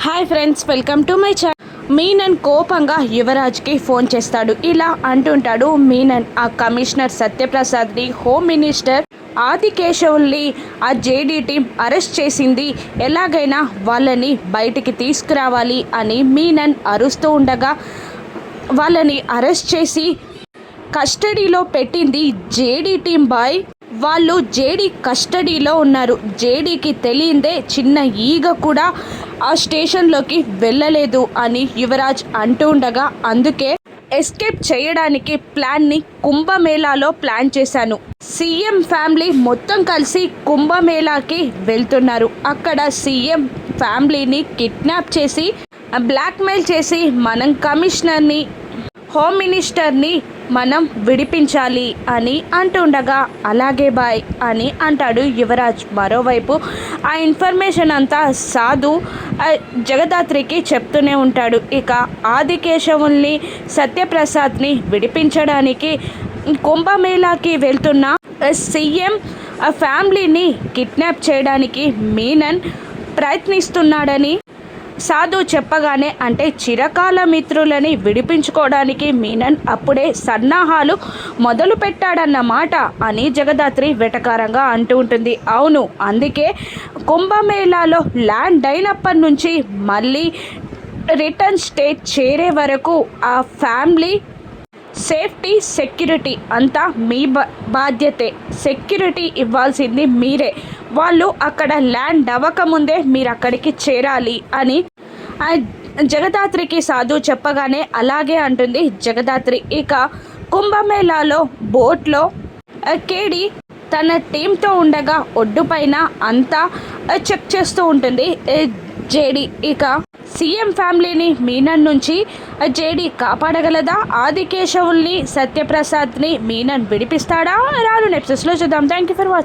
Hi friends, welcome to my channel. Menon కోపంగా యువరాజ్కి phone చేస్తాడు. ఇలా అంటుంటాడు మీనన్, ఆ కమిషనర్ సత్యప్రసాద్ని, హోమ్ మినిస్టర్ ఆదికేశవుల్ని ఆ జేడీ టీం అరెస్ట్ చేసింది, ఎలాగైనా వాళ్ళని బయటికి తీసుకురావాలి అని మీనన్ అరుస్తూ ఉండగా, వాళ్ళని అరెస్ట్ చేసి కస్టడీలో పెట్టింది జేడీ టీం బాయ్. వాళ్ళు జేడీ కస్టడీలో ఉన్నారు. జేడీకి తెలియందే చిన్న ఈగ కూడా ఆ స్టేషన్లోకి వెళ్ళలేదు అని యువరాజ్ అంటూ ఉండగా, అందుకే ఎస్కేప్ చేయడానికి ప్లాన్ని కుంభమేళాలో ప్లాన్ చేశాను. సీఎం ఫ్యామిలీ మొత్తం కలిసి కుంభమేళాకి వెళ్తున్నారు. అక్కడ సీఎం ఫ్యామిలీని కిడ్నాప్ చేసి బ్లాక్మెయిల్ చేసి మనం కమిషనర్ని, హోమ్ మినిస్టర్ని మనం విడిపించాలి అని అంటుండగా, అలాగే బాయ్ అని అంటాడు యువరాజ్. మరోవైపు ఆ ఇన్ఫర్మేషన్ అంతా సాధు జగదాత్రికి చెప్తూనే ఉంటాడు. ఇక ఆదికేశవుల్ని, సత్యప్రసాద్ని విడిపించడానికి కుంభమేళాకి వెళ్తున్న సీఎం ఫ్యామిలీని కిడ్నాప్ చేయడానికి మీనన్ ప్రయత్నిస్తున్నాడని సాధు చెప్పగానే, అంటే చిరకాల మిత్రులని విడిపించుకోవడానికి మీనన్ అప్పుడే సన్నాహాలు మొదలు పెట్టాడన్నమాట అని జగదాత్రి వెటకారంగా అంటూ ఉంటుంది. అవును, అందుకే కుంభమేళాలో ల్యాండ్ అయినప్పటి నుంచి మళ్ళీ రిటర్న్ స్టేట్ చేరే వరకు ఆ ఫ్యామిలీ సేఫ్టీ, సెక్యూరిటీ అంతా మీ బాధ్యతే. సెక్యూరిటీ ఇవ్వాల్సింది మీరే. వాళ్ళు అక్కడ ల్యాండ్ అవ్వకముందే మీరు అక్కడికి చేరాలి అని జగదాత్రికి సాధు చెప్పగానే, అలాగే అంటుంది జగదాత్రి. ఇక కుంభమేళాలో బోట్లో కేడి తన టీంతో ఉండగా ఒడ్డుపైన అంతా చెక్ చేస్తూ ఉంటుంది జేడీ. ఇక సీఎం ఫ్యామిలీని మీనన్ నుంచి జేడీ కాపాడగలదా? ఆదికేశవుల్ని, సత్యప్రసాద్ని మీనన్ విడిపిస్తాడా? రాను ఎపిసోడ్స్లో చూద్దాం. Thank you for watching.